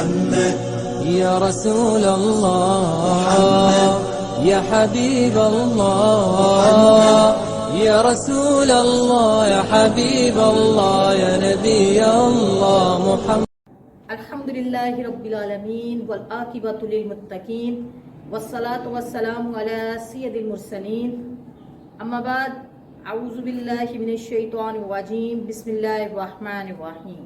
محمد يا رسول الله يا حبيب الله يا رسول الله يا حبيب الله يا نبي الله محمد. الحمد لله رب العالمين والعاقبة للمتقين والصلاة والسلام على سيد المرسلين. أما بعد، أعوذ بالله من الشيطان الرجيم. بسم الله الرحمن الرحيم.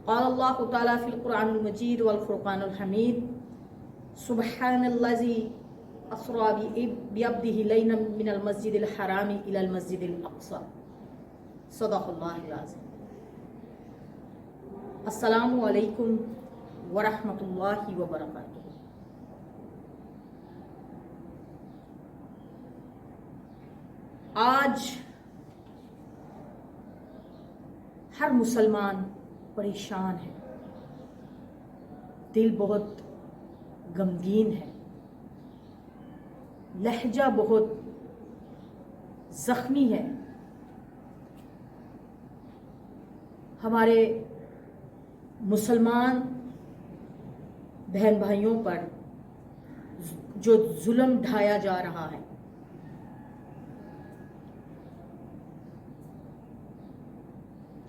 قال الله تعالى في القرآن المجيد والفرقان الحميد: سبحان الذي أسرى بعبده ليلا من المسجد الحرام إلى المسجد الأقصى. صدق الله العظيم. السلام علیکم ورحمۃ اللہ وبرکاتہ. آج ہر مسلمان پریشان ہے، دل بہت غمگین ہے، لہجہ بہت زخمی ہے. ہمارے مسلمان بہن بھائیوں پر جو ظلم ڈھایا جا رہا ہے،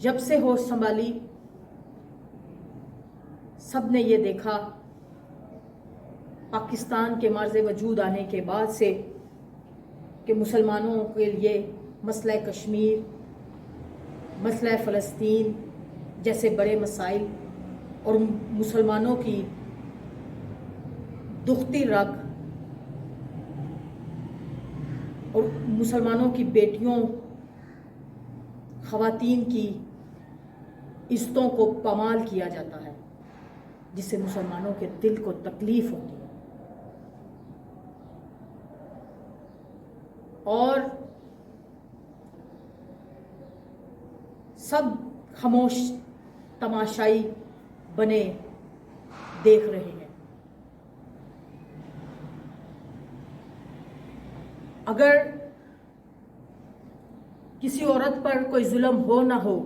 جب سے ہوش سنبھالی سب نے یہ دیکھا، پاکستان کے مرز وجود آنے کے بعد سے، کہ مسلمانوں کے لیے مسئلہ کشمیر، مسئلہ فلسطین جیسے بڑے مسائل اور مسلمانوں کی دکھتی رگ اور مسلمانوں کی بیٹیوں، خواتین کی عزتوں کو پامال کیا جاتا ہے، جس سے مسلمانوں کے دل کو تکلیف ہوتی ہے. اور سب خاموش تماشائی بنے دیکھ رہے ہیں. اگر کسی عورت پر کوئی ظلم ہو نہ ہو،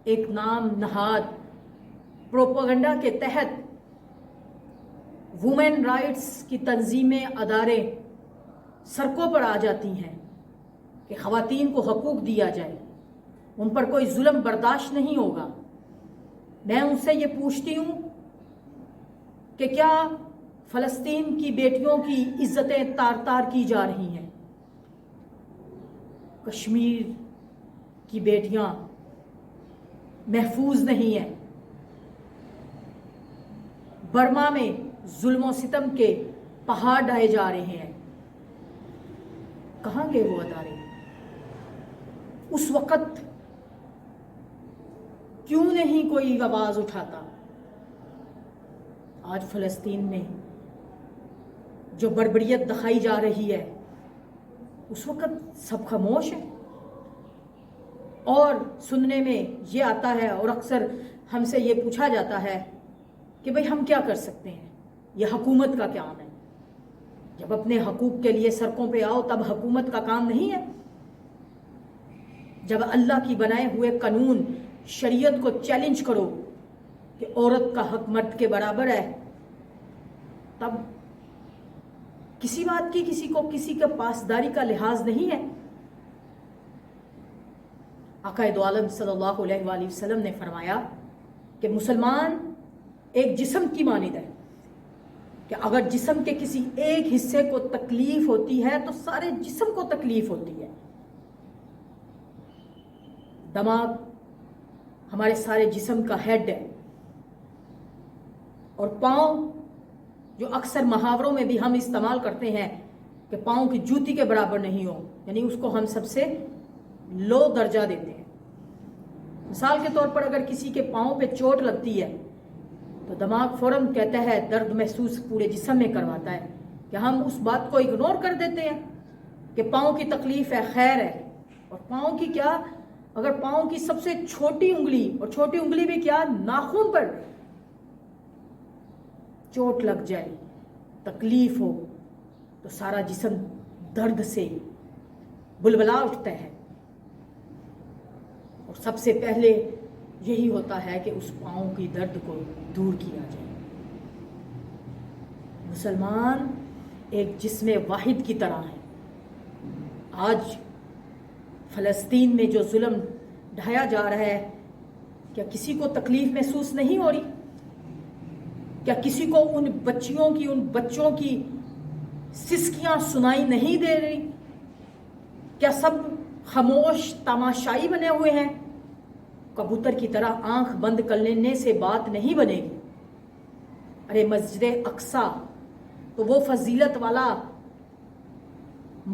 ایک نام نہاد پروپیگنڈا کے تحت وومن رائٹس کی تنظیمیں، ادارے سڑکوں پر آ جاتی ہیں کہ خواتین کو حقوق دیا جائے، ان پر کوئی ظلم برداشت نہیں ہوگا. میں ان سے یہ پوچھتی ہوں کہ کیا فلسطین کی بیٹیوں کی عزتیں تار تار کی جا رہی ہیں؟ کشمیر کی بیٹیاں محفوظ نہیں ہیں؟ برما میں ظلم و ستم کے پہاڑ ڈھائے جا رہے ہیں. کہاں گئے وہ ادارے؟ اس وقت کیوں نہیں کوئی آواز اٹھاتا؟ آج فلسطین میں جو بربریت دکھائی جا رہی ہے، اس وقت سب خاموش ہیں. اور سننے میں یہ آتا ہے اور اکثر ہم سے یہ پوچھا جاتا ہے کہ بھئی ہم کیا کر سکتے ہیں، یہ حکومت کا کام ہے. جب اپنے حقوق کے لیے سڑکوں پہ آؤ تب حکومت کا کام نہیں ہے. جب اللہ کی بنائے ہوئے قانون شریعت کو چیلنج کرو کہ عورت کا حق مرد کے برابر ہے، تب کسی بات کی کسی کو کسی کے پاسداری کا لحاظ نہیں ہے. آقا دو عالم صلی اللہ علیہ وآلہ وسلم نے فرمایا کہ مسلمان ایک جسم کی مانند ہے، کہ اگر جسم کے کسی ایک حصے کو تکلیف ہوتی ہے تو سارے جسم کو تکلیف ہوتی ہے. دماغ ہمارے سارے جسم کا ہیڈ ہے، اور پاؤں جو اکثر محاوروں میں بھی ہم استعمال کرتے ہیں کہ پاؤں کی جوتی کے برابر نہیں ہو، یعنی اس کو ہم سب سے لو درجہ دیتے ہیں. مثال کے طور پر اگر کسی کے پاؤں پہ چوٹ لگتی ہے تو دماغ فوراً کہتا ہے، درد محسوس پورے جسم میں کرواتا ہے، کہ ہم اس بات کو اگنور کر دیتے ہیں کہ پاؤں کی تکلیف ہے، خیر ہے. اور پاؤں کی کیا، اگر پاؤں کی سب سے چھوٹی انگلی، اور چھوٹی انگلی بھی کیا، ناخن پر چوٹ لگ جائے، تکلیف ہو، تو سارا جسم درد سے بلبلا اٹھتا ہے. اور سب سے پہلے یہی ہوتا ہے کہ اس پاؤں کی درد کو دور کیا جائے۔ مسلمان ایک جسم واحد کی طرح ہے۔ آج فلسطین میں جو ظلم ڈھایا جا رہا ہے، کیا کسی کو تکلیف محسوس نہیں ہو رہی؟ کیا کسی کو ان بچوں کی سسکیاں سنائی نہیں دے رہی؟ کیا سب خاموش تماشائی بنے ہوئے ہیں؟ کبوتر کی طرح آنکھ بند کر لینے سے بات نہیں بنے گی۔ ارے مسجد اقصی تو وہ فضیلت والا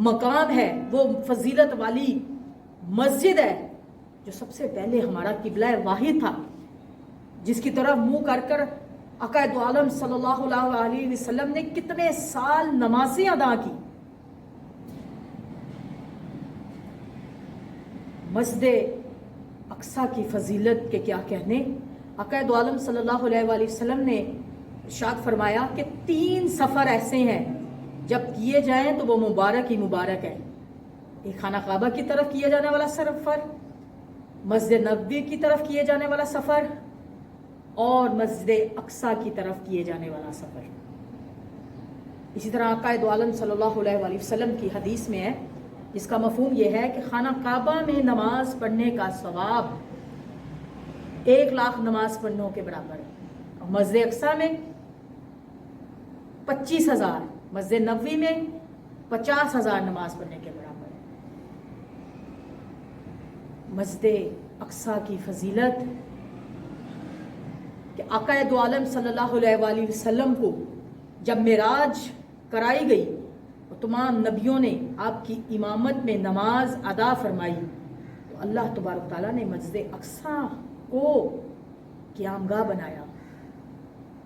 مقام ہے، وہ فضیلت والی مسجد ہے جو سب سے پہلے ہمارا قبلہ واحد تھا، جس کی طرف منہ کر کر آقا دو عالم صلی اللہ علیہ وسلم نے کتنے سال نمازیں ادا کی۔ مسجد اقصی کی فضیلت کے کیا کہنے؟ آقا دو عالم صلی اللہ علیہ وسلم نے ارشاد فرمایا کہ 3 سفر ایسے ہیں جب کیے جائیں تو وہ مبارک ہی مبارک ہے۔ ایک خانہ کعبہ کی طرف کیا جانے والا سفر، مسجد نبوی کی طرف کیے جانے والا سفر، اور مسجد اقصی کی طرف کیے جانے والا سفر۔ اسی طرح آقا دو عالم صلی اللہ علیہ وسلم کی حدیث میں ہے، جس کا مفہوم یہ ہے کہ خانہ کعبہ میں نماز پڑھنے کا ثواب 1,00,000 نماز پڑھنے کے برابر ہے، اور مسجد اقصی میں 25,000، مسجد نبوی میں 50,000 نماز پڑھنے کے برابر ہے۔ مسجد اقصی کی فضیلت کہ آقا دو عالم صلی اللہ علیہ وسلم کو جب معراج کرائی گئی اور تمام نبیوں نے آپ کی امامت میں نماز ادا فرمائی، تو اللہ تبارک تعالیٰ نے مسجد اقصی کو قیام گاہ بنایا،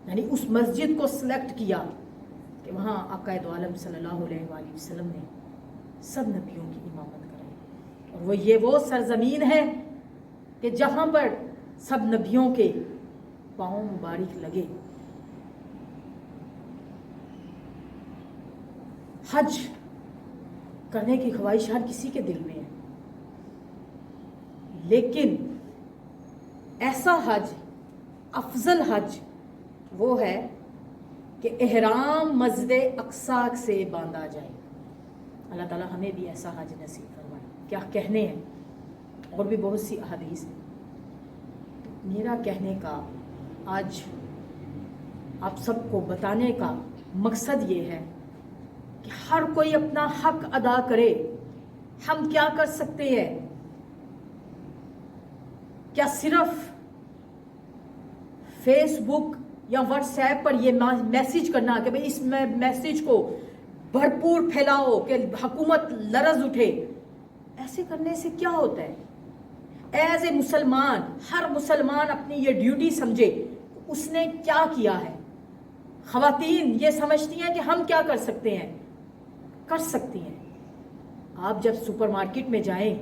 یعنی اس مسجد کو سلیکٹ کیا کہ وہاں آقا دو عالم صلی اللہ علیہ وسلم نے سب نبیوں کی امامت کرائی، اور وہ سرزمین ہے کہ جہاں پر سب نبیوں کے پاؤں مبارک لگے۔ حج کرنے کی خواہش ہر کسی کے دل میں ہے، لیکن ایسا حج، افضل حج وہ ہے کہ احرام مسجد اقصی سے باندھا جائے۔ اللہ تعالیٰ ہمیں بھی ایسا حج نصیب فرمائے۔ کیا کہنے ہیں، اور بھی بہت سی احادیث ہیں۔ میرا کہنے کا آج آپ سب کو بتانے کا مقصد یہ ہے کہ ہر کوئی اپنا حق ادا کرے۔ ہم کیا کر سکتے ہیں؟ کیا صرف فیس بک یا واٹس ایپ پر یہ میسج کرنا کہ بھئی اس میسج کو بھرپور پھیلاؤ کہ حکومت لرز اٹھے؟ ایسے کرنے سے کیا ہوتا ہے؟ ایز اے مسلمان، ہر مسلمان اپنی یہ ڈیوٹی سمجھے اس نے کیا کیا ہے۔ خواتین یہ سمجھتی ہیں کہ ہم کیا کر سکتے ہیں، کر سکتی ہیں۔ آپ جب سپر مارکیٹ میں جائیں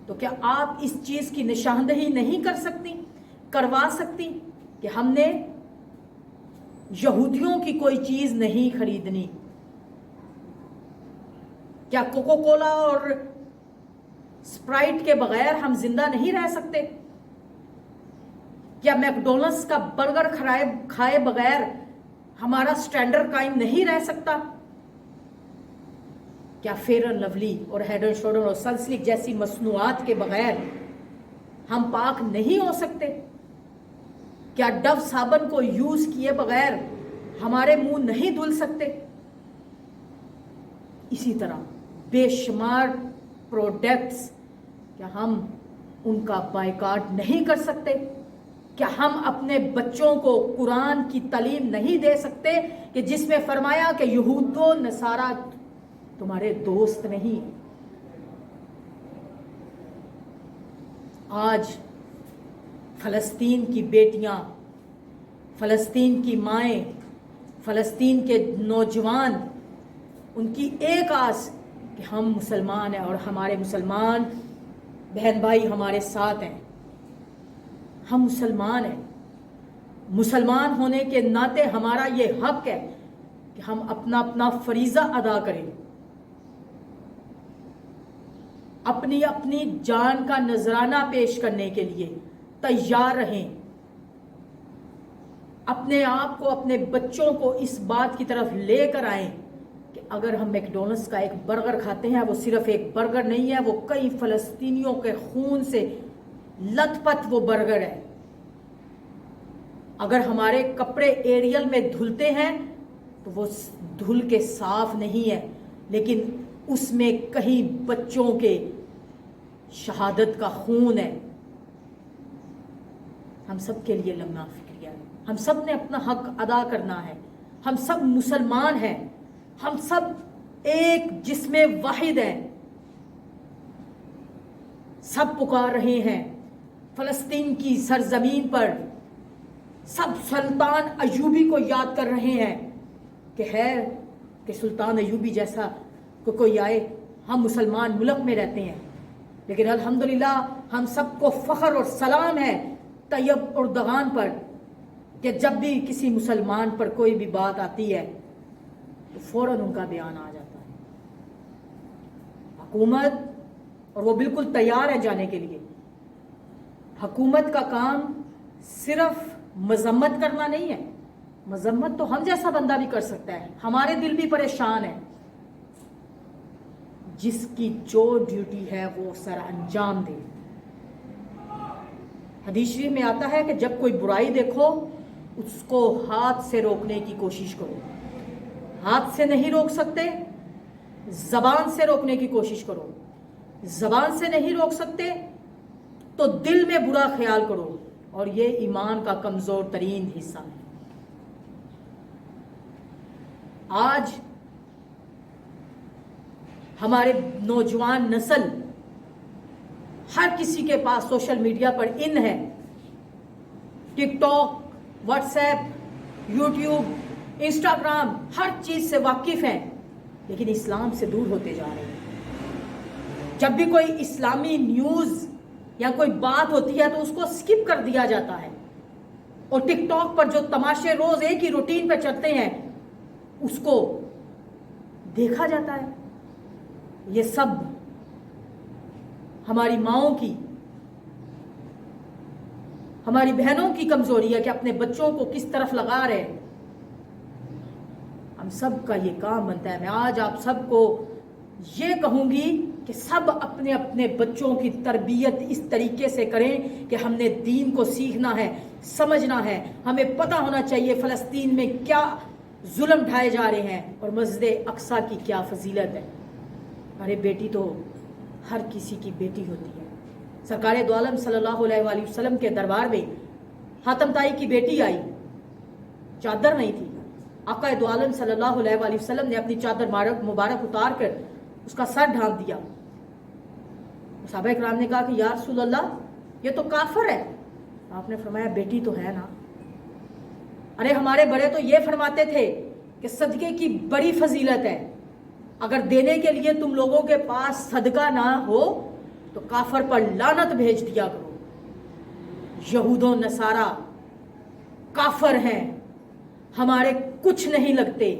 تو کیا آپ اس چیز کی نشاندہی نہیں کر سکتی، کروا سکتی کہ ہم نے یہودیوں کی کوئی چیز نہیں خریدنی؟ کیا کوکو کولا اور اسپرائٹ کے بغیر ہم زندہ نہیں رہ سکتے؟ کیا میکڈونلڈس کا برگر کھائے بغیر ہمارا سٹینڈرڈ قائم نہیں رہ سکتا؟ کیا فیئر اینڈ لولی اور ہیڈ اینڈ شولڈر اور سنسلک جیسی مصنوعات کے بغیر ہم پاک نہیں ہو سکتے؟ کیا ڈو صابن کو یوز کیے بغیر ہمارے منہ نہیں دھل سکتے؟ اسی طرح بے شمار پروڈکٹس، کیا ہم ان کا بائیکاٹ نہیں کر سکتے؟ کیا ہم اپنے بچوں کو قرآن کی تعلیم نہیں دے سکتے کہ جس میں فرمایا کہ یہود و نصارہ تمہارے دوست نہیں؟ آج فلسطین کی بیٹیاں، فلسطین کی مائیں، فلسطین کے نوجوان، ان کی ایک آس کہ ہم مسلمان ہیں اور ہمارے مسلمان بہن بھائی ہمارے ساتھ ہیں۔ ہم مسلمان ہیں، مسلمان ہونے کے ناطے ہمارا یہ حق ہے کہ ہم اپنا اپنا فریضہ ادا کریں، اپنی اپنی جان کا نذرانہ پیش کرنے کے لیے تیار رہیں، اپنے آپ کو، اپنے بچوں کو اس بات کی طرف لے کر آئیں کہ اگر ہم میکڈونلڈس کا ایک برگر کھاتے ہیں، وہ صرف ایک برگر نہیں ہے، وہ کئی فلسطینیوں کے خون سے لت پت وہ برگر ہے۔ اگر ہمارے کپڑے ایریل میں دھلتے ہیں تو وہ دھل کے صاف نہیں ہے، لیکن اس میں کئی بچوں کے شہادت کا خون ہے۔ ہم سب کے لیے لمحہ فکریہ ہے، ہم سب نے اپنا حق ادا کرنا ہے۔ ہم سب مسلمان ہیں، ہم سب ایک جسم واحد ہیں۔ سب پکار رہے ہیں فلسطین کی سرزمین پر، سب سلطان ایوبی کو یاد کر رہے ہیں کہ ہے کہ سلطان ایوبی جیسا کوئی آئے۔ ہم مسلمان ملک میں رہتے ہیں، لیکن الحمدللہ ہم سب کو فخر اور سلام ہے طیب اردغان پر کہ جب بھی کسی مسلمان پر کوئی بھی بات آتی ہے تو فوراً ان کا بیان آ جاتا ہے۔ حکومت، اور وہ بالکل تیار ہے جانے کے لیے، حکومت کا کام صرف مذمت کرنا نہیں ہے۔ مذمت تو ہم جیسا بندہ بھی کر سکتا ہے، ہمارے دل بھی پریشان ہے۔ جس کی جو ڈیوٹی ہے وہ سر انجام دے۔ حدیث شریف میں آتا ہے کہ جب کوئی برائی دیکھو اس کو ہاتھ سے روکنے کی کوشش کرو۔ ہاتھ سے نہیں روک سکتے، زبان سے روکنے کی کوشش کرو۔ زبان سے نہیں روک سکتے تو دل میں برا خیال کرو، اور یہ ایمان کا کمزور ترین حصہ ہے۔ آج ہمارے نوجوان نسل، ہر کسی کے پاس سوشل میڈیا پر ان ہے، TikTok, WhatsApp, YouTube, Instagram, ہر چیز سے واقف ہیں، لیکن اسلام سے دور ہوتے جا رہے ہیں۔ جب بھی کوئی اسلامی نیوز یا کوئی بات ہوتی ہے تو اس کو سکپ کر دیا جاتا ہے، اور ٹک ٹاک پر جو تماشے روز ایک ہی روٹین پہ چلتے ہیں اس کو دیکھا جاتا ہے۔ یہ سب ہماری ماؤں کی، ہماری بہنوں کی کمزوری ہے کہ اپنے بچوں کو کس طرف لگا رہے ہیں۔ ہم سب کا یہ کام بنتا ہے۔ میں آج آپ سب کو یہ کہوں گی کہ سب اپنے اپنے بچوں کی تربیت اس طریقے سے کریں کہ ہم نے دین کو سیکھنا ہے، سمجھنا ہے، ہمیں پتہ ہونا چاہیے فلسطین میں کیا ظلم ڈھائے جا رہے ہیں اور مسجد اقصیٰ کی کیا فضیلت ہے۔ ارے بیٹی تو ہر کسی کی بیٹی ہوتی ہے۔ سرکار دو عالم صلی اللہ علیہ وآلہ وسلم کے دربار میں حاتم طائی کی بیٹی آئی، چادر نہیں تھی۔ آقا دو عالم صلی اللہ علیہ وآلہ وسلم نے اپنی چادر مبارک اتار کر اس کا سر ڈھانپ دیا۔ صحابہ کرام نے کہا کہ یا رسول اللہ یہ تو کافر ہے۔ آپ نے فرمایا بیٹی تو ہے نا۔ ارے ہمارے بڑے تو یہ فرماتے تھے کہ صدقے کی بڑی فضیلت ہے، اگر دینے کے لیے تم لوگوں کے پاس صدقہ نہ ہو تو کافر پر لعنت بھیج دیا کرو۔ یہود و نصارہ کافر ہیں، ہمارے کچھ نہیں لگتے۔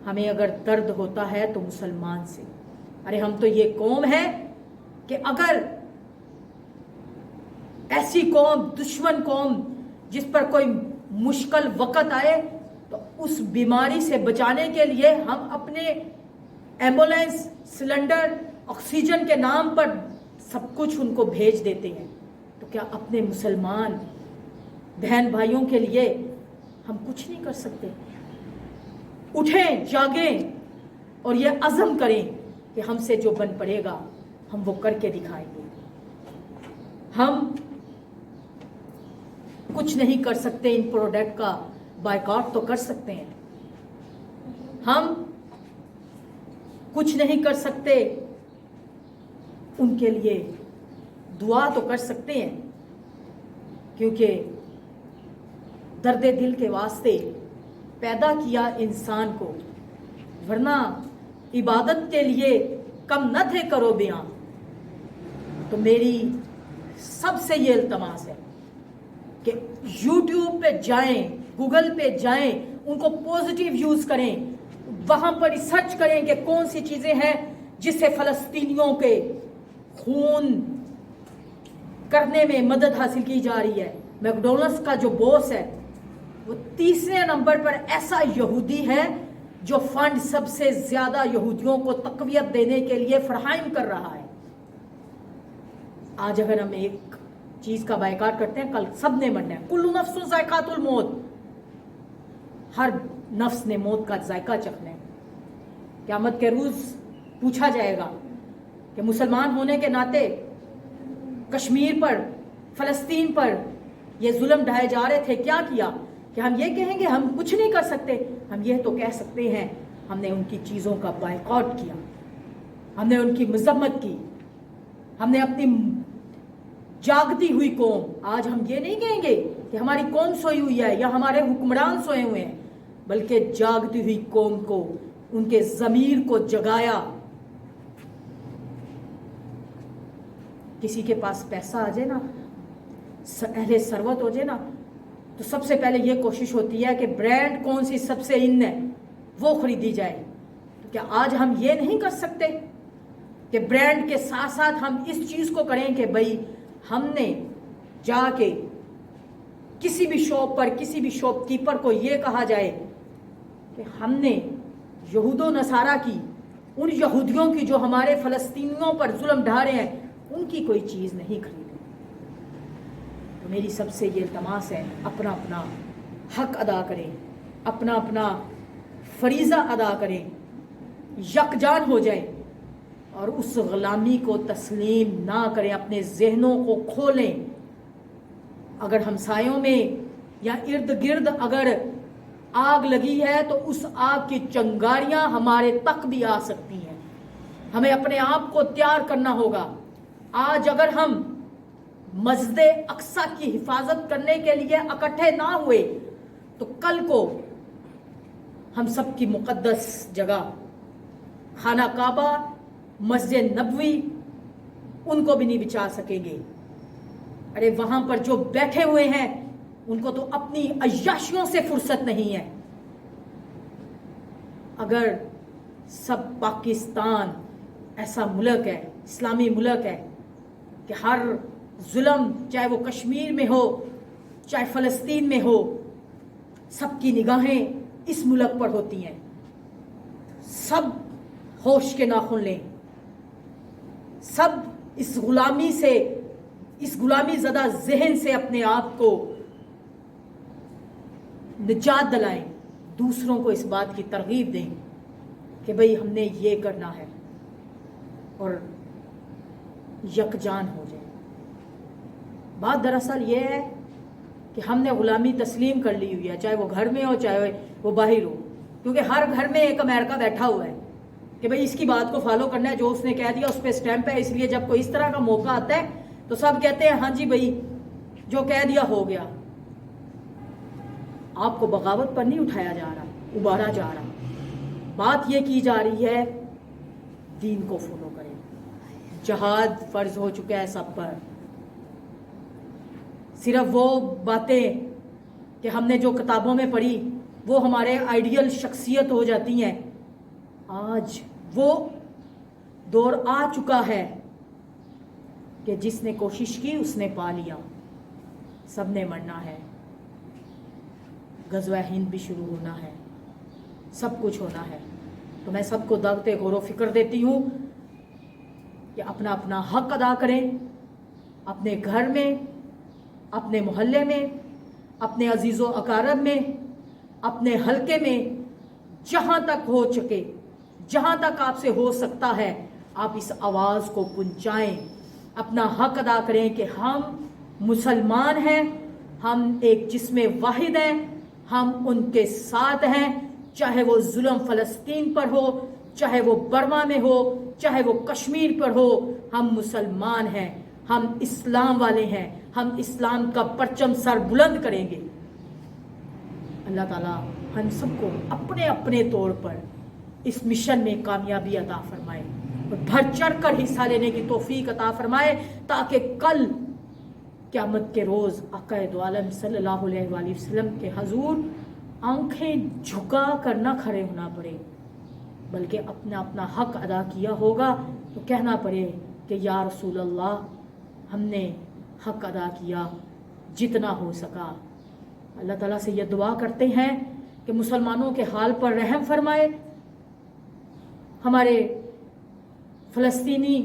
ہمیں اگر درد ہوتا ہے تو مسلمان سے۔ ارے ہم تو یہ قوم ہے کہ اگر ایسی قوم، دشمن قوم، جس پر کوئی مشکل وقت آئے تو اس بیماری سے بچانے کے لیے ہم اپنے ایمبولینس، سلنڈر، آکسیجن کے نام پر سب کچھ ان کو بھیج دیتے ہیں، تو کیا اپنے مسلمان بہن بھائیوں کے لیے ہم کچھ نہیں کر سکتے؟ اٹھیں، جاگیں اور یہ عزم کریں کہ ہم سے جو بن پڑے گا ہم وہ کر کے دکھائیں گے۔ ہم کچھ نہیں کر سکتے، ان پروڈکٹ کا بائیکاٹ تو کر سکتے ہیں۔ ہم کچھ نہیں کر سکتے، ان کے لیے دعا تو کر سکتے ہیں، کیونکہ درد دل کے واسطے پیدا کیا انسان کو، ورنہ عبادت کے لیے کم نہ تھے کرو بیاں۔ تو میری سب سے یہ التماس ہے کہ یوٹیوب پہ جائیں، گوگل پہ جائیں، ان کو پوزیٹیو یوز کریں، وہاں پر ریسرچ کریں کہ کون سی چیزیں ہیں جس سے فلسطینیوں کے خون کرنے میں مدد حاصل کی جا رہی ہے. میکڈونلڈس کا جو باس ہے وہ تیسرے نمبر پر ایسا یہودی ہے جو فنڈ سب سے زیادہ یہودیوں کو تقویت دینے کے لیے فراہم کر رہا ہے. آج اگر ہم ایک چیز کا بائیکاٹ کرتے ہیں، کل سب نے مرنا ہے. کل نفس ذائقۃ الموت، ہر نفس نے موت کا ذائقہ چکھنا ہے. قیامت کے روز پوچھا جائے گا کہ مسلمان ہونے کے ناطے کشمیر پر، فلسطین پر یہ ظلم ڈھائے جا رہے تھے، کیا کیا؟ کہ ہم یہ کہیں گے ہم کچھ نہیں کر سکتے. ہم یہ تو کہہ سکتے ہیں ہم نے ان کی چیزوں کا بائیکاٹ کیا، ہم نے ان کی مذمت کی. ہم نے اپنی جاگتی ہوئی قوم، آج ہم یہ نہیں کہیں گے کہ ہماری قوم سوئی ہوئی ہے یا ہمارے حکمران سوئے ہوئے ہیں، بلکہ جاگتی ہوئی قوم کو، ان کے ضمیر کو جگایا. کسی کے پاس پیسہ آ جائے نا، اہل ثروت ہو جائے نا، تو سب سے پہلے یہ کوشش ہوتی ہے کہ برانڈ کون سی سب سے ان ہے وہ خریدی جائے. تو کیا آج ہم یہ نہیں کر سکتے کہ برانڈ کے ساتھ ساتھ ہم اس چیز کو کریں کہ بھائی ہم نے جا کے کسی بھی شاپ پر، کسی بھی شاپ کیپر کو یہ کہا جائے کہ ہم نے یہود و نصارہ کی، ان یہودیوں کی جو ہمارے فلسطینیوں پر ظلم ڈھا رہے ہیں، ان کی کوئی چیز نہیں خریدی. تو میری سب سے یہ التماس ہے، اپنا اپنا حق ادا کریں، اپنا اپنا فریضہ ادا کریں، یکجان ہو جائیں اور اس غلامی کو تسلیم نہ کریں. اپنے ذہنوں کو کھولیں. اگر ہمسایوں میں یا ارد گرد اگر آگ لگی ہے تو اس آگ کی چنگاریاں ہمارے تک بھی آ سکتی ہیں. ہمیں اپنے آپ کو تیار کرنا ہوگا. آج اگر ہم مسجد اقصی کی حفاظت کرنے کے لیے اکٹھے نہ ہوئے تو کل کو ہم سب کی مقدس جگہ خانہ کعبہ، مسجد نبوی، ان کو بھی نہیں بچا سکیں گے. ارے وہاں پر جو بیٹھے ہوئے ہیں ان کو تو اپنی عیاشیوں سے فرصت نہیں ہے. اگر سب پاکستان ایسا ملک ہے، اسلامی ملک ہے کہ ہر ظلم چاہے وہ کشمیر میں ہو چاہے فلسطین میں ہو، سب کی نگاہیں اس ملک پر ہوتی ہیں، سب ہوش کے ناخن لیں، سب اس غلامی سے، اس غلامی زدہ ذہن سے اپنے آپ کو نجات دلائیں. دوسروں کو اس بات کی ترغیب دیں کہ بھئی ہم نے یہ کرنا ہے اور یکجان ہو جائیں. بات دراصل یہ ہے کہ ہم نے غلامی تسلیم کر لی ہوئی ہے، چاہے وہ گھر میں ہو چاہے وہ باہر ہو، کیونکہ ہر گھر میں ایک امریکہ بیٹھا ہوا ہے کہ بھئی اس کی بات کو فالو کرنا ہے، جو اس نے کہہ دیا اس پہ اسٹیمپ ہے. اس لیے جب کوئی اس طرح کا موقع آتا ہے تو سب کہتے ہیں ہاں جی بھئی جو کہہ دیا ہو گیا. آپ کو بغاوت پر نہیں اٹھایا جا رہا، ابھارا جا رہا. بات یہ کی جا رہی ہے دین کو فالو کریں. جہاد فرض ہو چکا ہے سب پر. صرف وہ باتیں کہ ہم نے جو کتابوں میں پڑھی وہ ہمارے آئیڈیل شخصیت ہو جاتی ہیں. آج وہ دور آ چکا ہے کہ جس نے کوشش کی اس نے پا لیا. سب نے مرنا ہے، غزوہ ہند بھی شروع ہونا ہے، سب کچھ ہونا ہے. تو میں سب کو دعوت غور و فکر دیتی ہوں کہ اپنا اپنا حق ادا کریں. اپنے گھر میں، اپنے محلے میں، اپنے عزیز و اقارب میں، اپنے حلقے میں، جہاں تک ہو چکے، جہاں تک آپ سے ہو سکتا ہے آپ اس آواز کو پہنچائیں. اپنا حق ادا کریں کہ ہم مسلمان ہیں، ہم ایک جسم واحد ہیں، ہم ان کے ساتھ ہیں، چاہے وہ ظلم فلسطین پر ہو، چاہے وہ برما میں ہو، چاہے وہ کشمیر پر ہو. ہم مسلمان ہیں، ہم اسلام والے ہیں، ہم اسلام کا پرچم سر بلند کریں گے. اللہ تعالیٰ ہم سب کو اپنے اپنے طور پر اس مشن میں کامیابی عطا فرمائے اور بڑھ چڑھ کر حصہ لینے کی توفیق عطا فرمائے، تاکہ کل قیامت کے روز آقا دو عالم صلی اللہ علیہ وآلہ وسلم کے حضور آنکھیں جھکا کر نہ کھڑے ہونا پڑے، بلکہ اپنا اپنا حق ادا کیا ہوگا تو کہنا پڑے کہ یا رسول اللہ ہم نے حق ادا کیا جتنا ہو سکا. اللہ تعالیٰ سے یہ دعا کرتے ہیں کہ مسلمانوں کے حال پر رحم فرمائے, ہمارے فلسطینی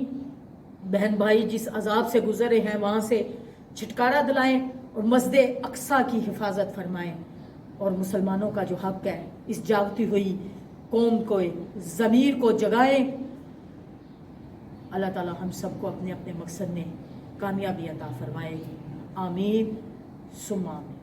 بہن بھائی جس عذاب سے گزرے ہیں وہاں سے چھٹکارا دلائیں اور مسجد اقصیٰ کی حفاظت فرمائیں, اور مسلمانوں کا جو حق ہے اس جاگتی ہوئی قوم کو ضمیر کو جگائیں. اللہ تعالیٰ ہم سب کو اپنے اپنے مقصد میں کامیابی عطا فرمائے. آمین ثم آمین.